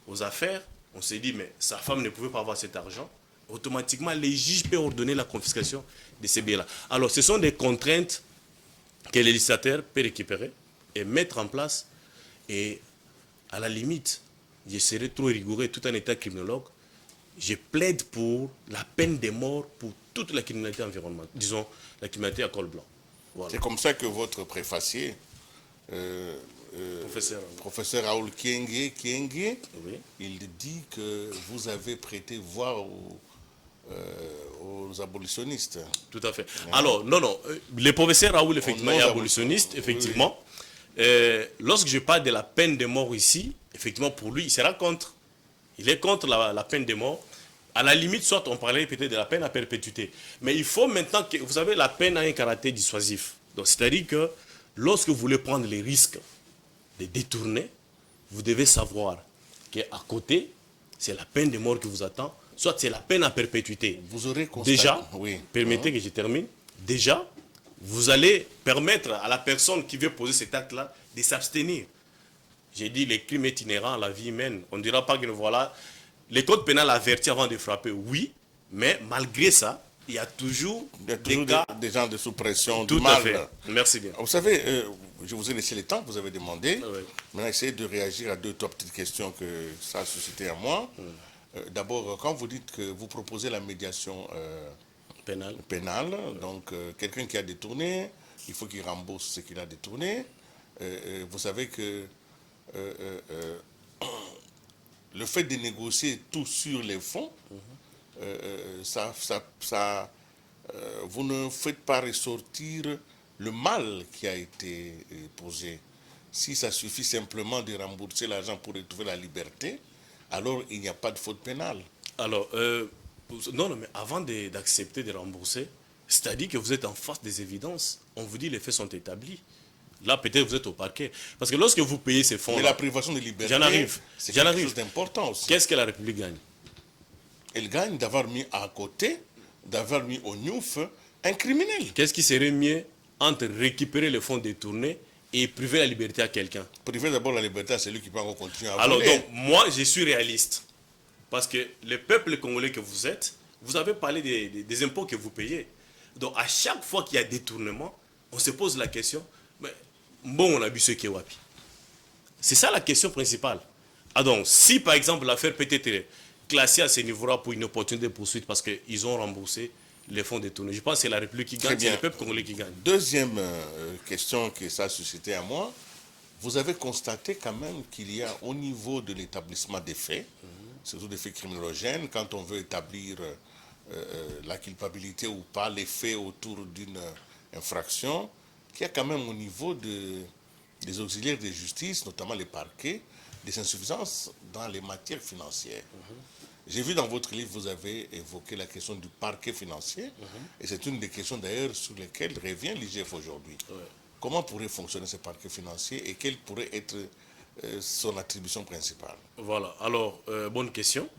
aux affaires, on s'est dit, mais sa femme ne pouvait pas avoir cet argent. Automatiquement, les juges peuvent ordonner la confiscation de ces biens-là. Alors, ce sont des contraintes que le législateur peut récupérer et mettre en place. Et à la limite, je serai trop rigoureux tout en étant criminologue, je plaide pour la peine de mort pour toute la criminalité environnementale, disons la criminalité à col blanc. Voilà. C'est comme ça que votre préfacier, professeur Raoul Kienge, oui, il dit que vous avez prêté voix aux abolitionnistes. Tout à fait. Alors, non, le professeur Raoul, effectivement, est abolitionniste, effectivement. Oui. Lorsque je parle de la peine de mort ici, effectivement, pour lui, il sera contre. Il est contre la peine de mort. À la limite, soit on parlait peut-être de la peine à perpétuité. Mais il faut maintenant que, vous savez, la peine a un caractère dissuasif. Donc, c'est-à-dire que lorsque vous voulez prendre les risques de détourner, vous devez savoir qu'à côté, c'est la peine de mort qui vous attend, soit c'est la peine à perpétuité. Vous aurez constaté... Déjà, oui. permettez que je termine, déjà, vous allez permettre à la personne qui veut poser cet acte-là de s'abstenir. J'ai dit, les crimes est inhérent à la vie humaine. On ne dira pas que voilà, les codes pénals avertis avant de frapper, oui, mais malgré ça, il y a toujours des cas... des gens de sous-pression, Tout du à mal. fait. Merci bien. Vous savez, je vous ai laissé le temps que vous avez demandé. Oui. Maintenant, essayez de réagir à 2 trois petites questions que ça a suscité à moi. D'abord, quand vous dites que vous proposez la médiation pénale, donc quelqu'un qui a détourné, il faut qu'il rembourse ce qu'il a détourné. Vous savez que le fait de négocier tout sur les fonds, vous ne faites pas ressortir le mal qui a été posé. Si ça suffit simplement de rembourser l'argent pour retrouver la liberté, alors il n'y a pas de faute pénale. Alors, non, mais avant d'accepter de rembourser, c'est-à-dire que vous êtes en face des évidences. On vous dit les faits sont établis. Là, peut-être vous êtes au parquet. Parce que lorsque vous payez ces fonds... Mais la privation de liberté, c'est quelque chose d'important aussi. Qu'est-ce que la République gagne? Elle gagne d'avoir mis à côté, d'avoir mis au NUF un criminel. Qu'est-ce qui serait mieux entre récupérer les fonds détournés et priver la liberté à quelqu'un? Priver d'abord la liberté à celui qui peut encore continuer à Alors, voler. donc, moi, je suis réaliste. Parce que le peuple congolais que vous êtes, vous avez parlé des impôts que vous payez. Donc, à chaque fois qu'il y a détournement, on se pose la question, mais bon, on a vu ce qui est wapi. C'est ça la question principale. Ah donc, si par exemple l'affaire peut être classée à ce niveau-là pour une opportunité de poursuite parce qu'ils ont remboursé les fonds détournés, je pense que c'est la République qui gagne, c'est le peuple congolais qui gagne. Deuxième question que ça a suscité à moi, vous avez constaté quand même qu'il y a au niveau de l'établissement des faits, surtout des faits criminogènes, quand on veut établir la culpabilité ou pas, les faits autour d'une infraction, qu'il y a quand même au niveau des auxiliaires de justice, notamment les parquets, des insuffisances dans les matières financières. J'ai vu dans votre livre, vous avez évoqué la question du parquet financier, et c'est une des questions d'ailleurs sur lesquelles revient l'IGF aujourd'hui. Comment pourrait fonctionner ce parquet financier et quelle pourrait être son attribution principale? Voilà, alors, bonne question.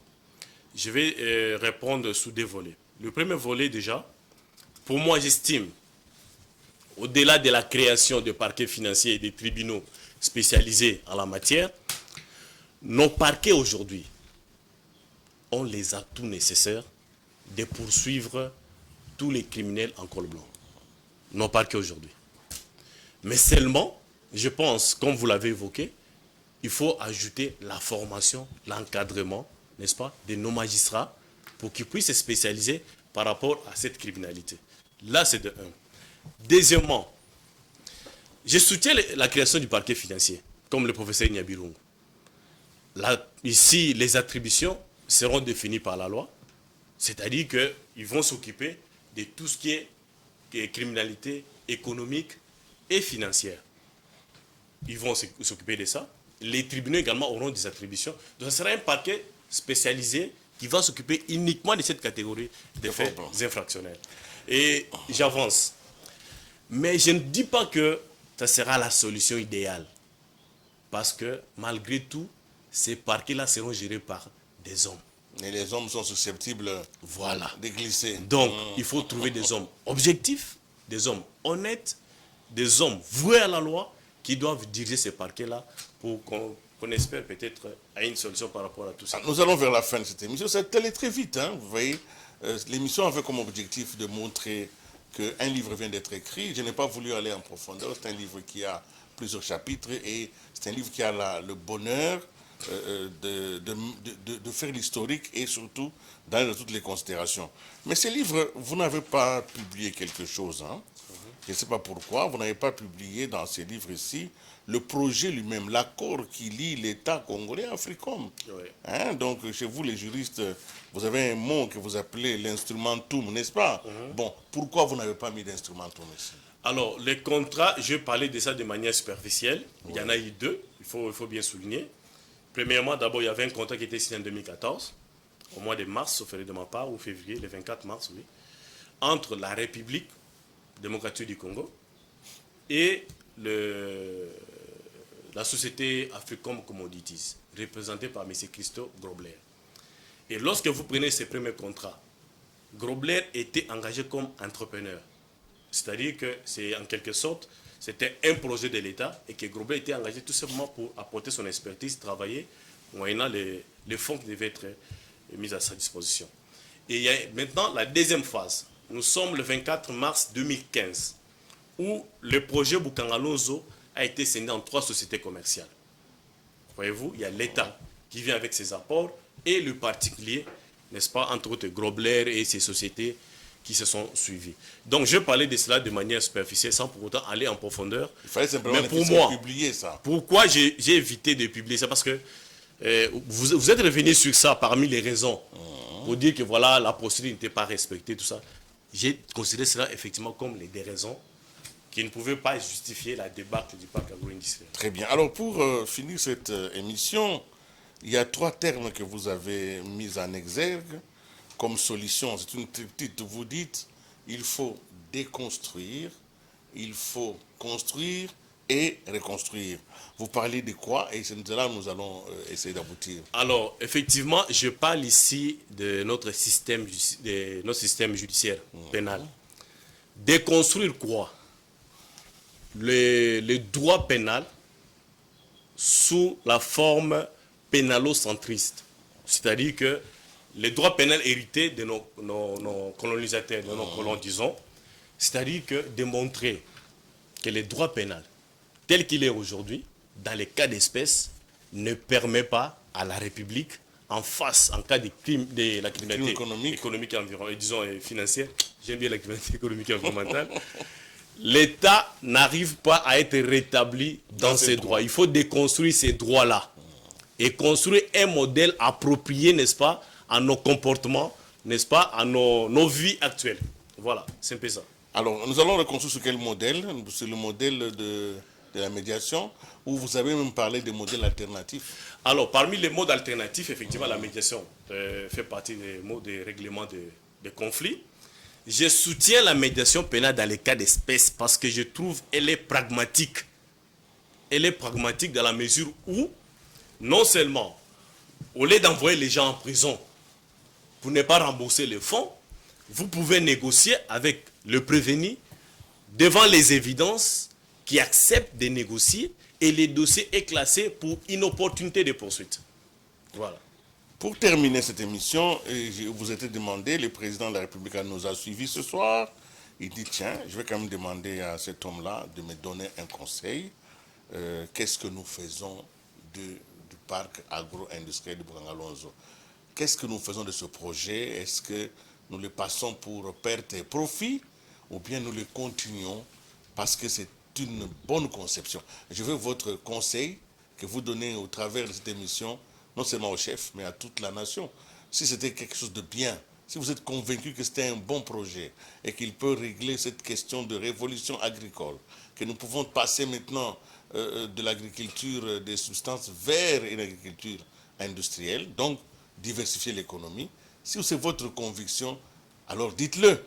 Je vais répondre sous 2 volets. Le premier volet déjà, pour moi j'estime, au-delà de la création de parquets financiers et des tribunaux spécialisés en la matière, nos parquets aujourd'hui ont les atouts nécessaires de poursuivre tous les criminels en col blanc. Nos parquets aujourd'hui. Mais seulement, je pense, comme vous l'avez évoqué, il faut ajouter la formation, l'encadrement, n'est-ce pas, de nos magistrats pour qu'ils puissent se spécialiser par rapport à cette criminalité. Là, c'est de 1. Deuxièmement, je soutiens la création du parquet financier, comme le professeur Nyabirungu. Ici, les attributions seront définies par la loi, c'est-à-dire qu'ils vont s'occuper de tout ce qui est criminalité économique et financière. Ils vont s'occuper de ça. Les tribunaux également auront des attributions. Donc, ce sera un parquet spécialisé qui va s'occuper uniquement de cette catégorie de faits infractionnels. Et j'avance. Mais je ne dis pas que ça sera la solution idéale. Parce que, malgré tout, ces parquets-là seront gérés par des hommes. Et les hommes sont susceptibles de glisser. Donc, il faut trouver des hommes objectifs, des hommes honnêtes, des hommes voués à la loi qui doivent diriger ces parquets-là pour qu'on espère peut-être à une solution par rapport à tout ça. Nous allons vers la fin de cette émission. Ça allait très vite, hein, vous voyez. L'émission avait comme objectif de montrer qu'un livre vient d'être écrit. Je n'ai pas voulu aller en profondeur. C'est un livre qui a plusieurs chapitres et c'est un livre qui a le bonheur de faire l'historique et surtout d'aller dans toutes les considérations. Mais ces livres, vous n'avez pas publié quelque chose. Hein? Je ne sais pas pourquoi. Vous n'avez pas publié dans ces livres-ci le projet lui-même, l'accord qui lie l'État congolais à Africom. Oui. Hein? Donc, chez vous, les juristes, vous avez un mot que vous appelez l'instrumentum, n'est-ce pas? Bon, pourquoi vous n'avez pas mis d'instrumentum ici? Alors, les contrats, je parlais de ça de manière superficielle. Il y en a eu 2, il faut bien souligner. Premièrement, d'abord, il y avait un contrat qui était signé en 2014, au mois de mars, sauf erreur de ma part, ou février, le 24 mars, oui, entre la République démocratique du Congo et la société Africom Commodities, représentée par M. Christo Grobler. Et lorsque vous prenez ces premiers contrats, Grobler était engagé comme entrepreneur. C'est-à-dire que c'est en quelque sorte, c'était un projet de l'État et que Grobler était engagé tout simplement pour apporter son expertise, travailler, moyennant les fonds qui devaient être mis à sa disposition. Et il y a maintenant la deuxième phase. Nous sommes le 24 mars 2015, où le projet Boukangalonzo a été scindé en 3 sociétés commerciales. Voyez-vous, il y a l'État qui vient avec ses apports et le particulier, n'est-ce pas, entre autres Grobler et ses sociétés qui se sont suivies. Donc je parlais de cela de manière superficielle sans pour autant aller en profondeur. Il fallait simplement mais pour moi, publier ça. Pourquoi j'ai évité de publier ça? Parce que vous êtes revenu sur ça parmi les raisons pour dire que voilà, la procédure n'était pas respectée, tout ça. J'ai considéré cela effectivement comme des raisons qui ne pouvaient pas justifier la débâcle du parc agro-industriel. Très bien. Alors pour finir cette émission, il y a 3 termes que vous avez mis en exergue comme solution. C'est une petite, vous dites, il faut déconstruire, il faut construire et reconstruire. Vous parlez de quoi? Et c'est là que nous allons essayer d'aboutir. Alors, effectivement, je parle ici de notre système judiciaire pénal. Déconstruire quoi? Le droit pénal sous la forme pénalo-centriste. C'est-à-dire que les droits pénals hérités de nos colonisateurs, de nos colons, disons, c'est-à-dire que démontrer que le droit pénal, tel qu'il est aujourd'hui, dans les cas d'espèce, ne permet pas à la République, en face, en cas de crime, de la criminalité économique et disons financière, j'aime bien la criminalité économique et environnementale, l'État n'arrive pas à être rétabli dans ses droits. Il faut déconstruire ces droits-là et construire un modèle approprié, n'est-ce pas, à nos comportements, n'est-ce pas, à nos vies actuelles. Voilà, c'est un peu ça. Alors, nous allons reconstruire sur quel modèle? C'est le modèle de la médiation, ou vous avez même parlé des modèles alternatifs? Alors, parmi les modes alternatifs, effectivement, la médiation fait partie des modes de règlement de conflits. Je soutiens la médiation pénale dans les cas d'espèce parce que je trouve qu'elle est pragmatique. Elle est pragmatique dans la mesure où, non seulement, au lieu d'envoyer les gens en prison pour ne pas rembourser les fonds, vous pouvez négocier avec le prévenu devant les évidences qui acceptent de négocier et le dossier est classé pour inopportunité de poursuite. Voilà. Pour terminer cette émission, je vous ai demandé, le président de la République nous a suivis ce soir. Il dit, tiens, je vais quand même demander à cet homme-là de me donner un conseil. Qu'est-ce que nous faisons du parc agro-industriel de Boukangalonzo? Qu'est-ce que nous faisons de ce projet? Est-ce que nous le passons pour perte et profit ou bien nous le continuons parce que c'est une bonne conception? Je veux votre conseil que vous donnez au travers de cette émission, non seulement au chef, mais à toute la nation. Si c'était quelque chose de bien, si vous êtes convaincu que c'était un bon projet et qu'il peut régler cette question de révolution agricole, que nous pouvons passer maintenant de l'agriculture des substances vers une agriculture industrielle, donc diversifier l'économie, si c'est votre conviction, alors dites-le.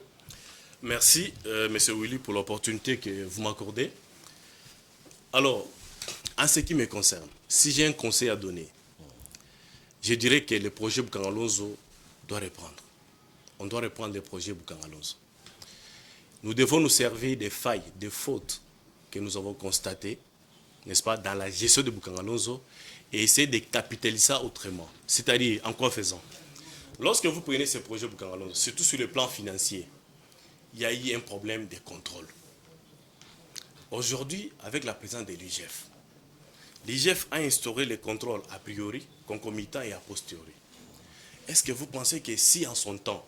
Merci, M. Willy, pour l'opportunité que vous m'accordez. Alors, en ce qui me concerne, si j'ai un conseil à donner, je dirais que le projet Boukangalonzo doit reprendre. On doit reprendre le projet Boukangalonzo. Nous devons nous servir des failles, des fautes que nous avons constatées, n'est-ce pas, dans la gestion de Boukangalonzo et essayer de capitaliser ça autrement. C'est-à-dire, en quoi faisant? Lorsque vous prenez ce projet Boukangalonzo, surtout sur le plan financier, il y a eu un problème de contrôle. Aujourd'hui, avec la présence de l'IGF a instauré les contrôles a priori, concomitants et a posteriori. Est-ce que vous pensez que si en son temps,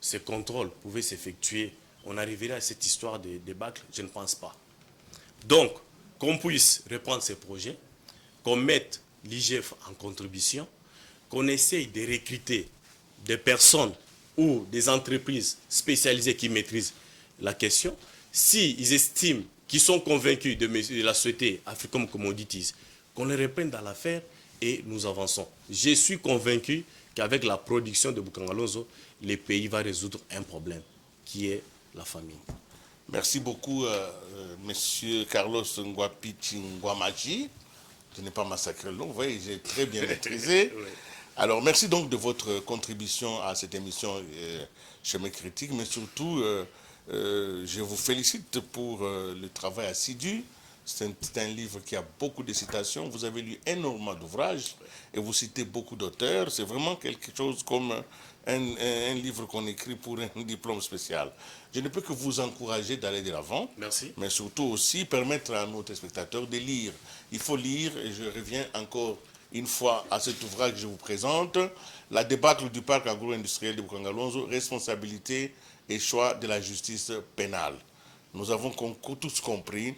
ces contrôles pouvaient s'effectuer, on arriverait à cette histoire de débâcle? Je ne pense pas. Donc, qu'on puisse reprendre ces projets, qu'on mette l'IGF en contribution, qu'on essaye de recruter des personnes ou des entreprises spécialisées qui maîtrisent la question. S'ils estiment qu'ils sont convaincus de la société Africom Commodities, qu'on les reprenne dans l'affaire et nous avançons. Je suis convaincu qu'avec la production de Boukangalonzo, le pays va résoudre un problème qui est la famine. Merci beaucoup, Monsieur Carlos Ngwapichi Ngwamaji. Je n'ai pas massacré le nom, vous voyez, j'ai très bien maîtrisé. Oui. Alors, merci donc de votre contribution à cette émission Chemin Critique, mais surtout, je vous félicite pour le travail assidu. C'est un livre qui a beaucoup de citations. Vous avez lu énormément d'ouvrages et vous citez beaucoup d'auteurs. C'est vraiment quelque chose comme un livre qu'on écrit pour un diplôme spécial. Je ne peux que vous encourager d'aller de l'avant. Merci. Mais surtout aussi permettre à nos téléspectateurs de lire. Il faut lire, et je reviens encore une fois à cet ouvrage que je vous présente, La débâcle du parc agro-industriel de Bukangalonzo, responsabilité et choix de la justice pénale. Nous avons tous compris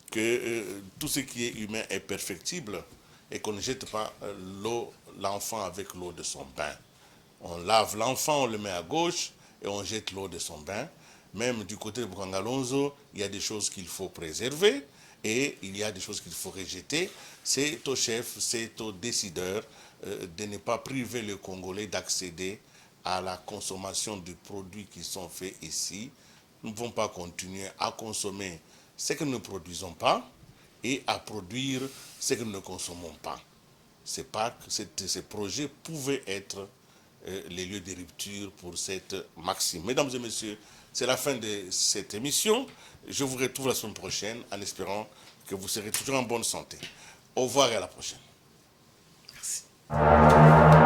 que tout ce qui est humain est perfectible et qu'on ne jette pas l'enfant avec l'eau de son bain. On lave l'enfant, on le met à gauche et on jette l'eau de son bain. Même du côté de Bukangalonzo, il y a des choses qu'il faut préserver et il y a des choses qu'il faut rejeter. C'est au chef, c'est aux décideurs de ne pas priver le Congolais d'accéder à la consommation de produits qui sont faits ici. Nous ne pouvons pas continuer à consommer ce que nous ne produisons pas et à produire ce que nous ne consommons pas. Ces projets pouvaient être les lieux de rupture pour cette maxime. Mesdames et messieurs, c'est la fin de cette émission. Je vous retrouve la semaine prochaine en espérant que vous serez toujours en bonne santé. Au revoir et à la prochaine. Merci.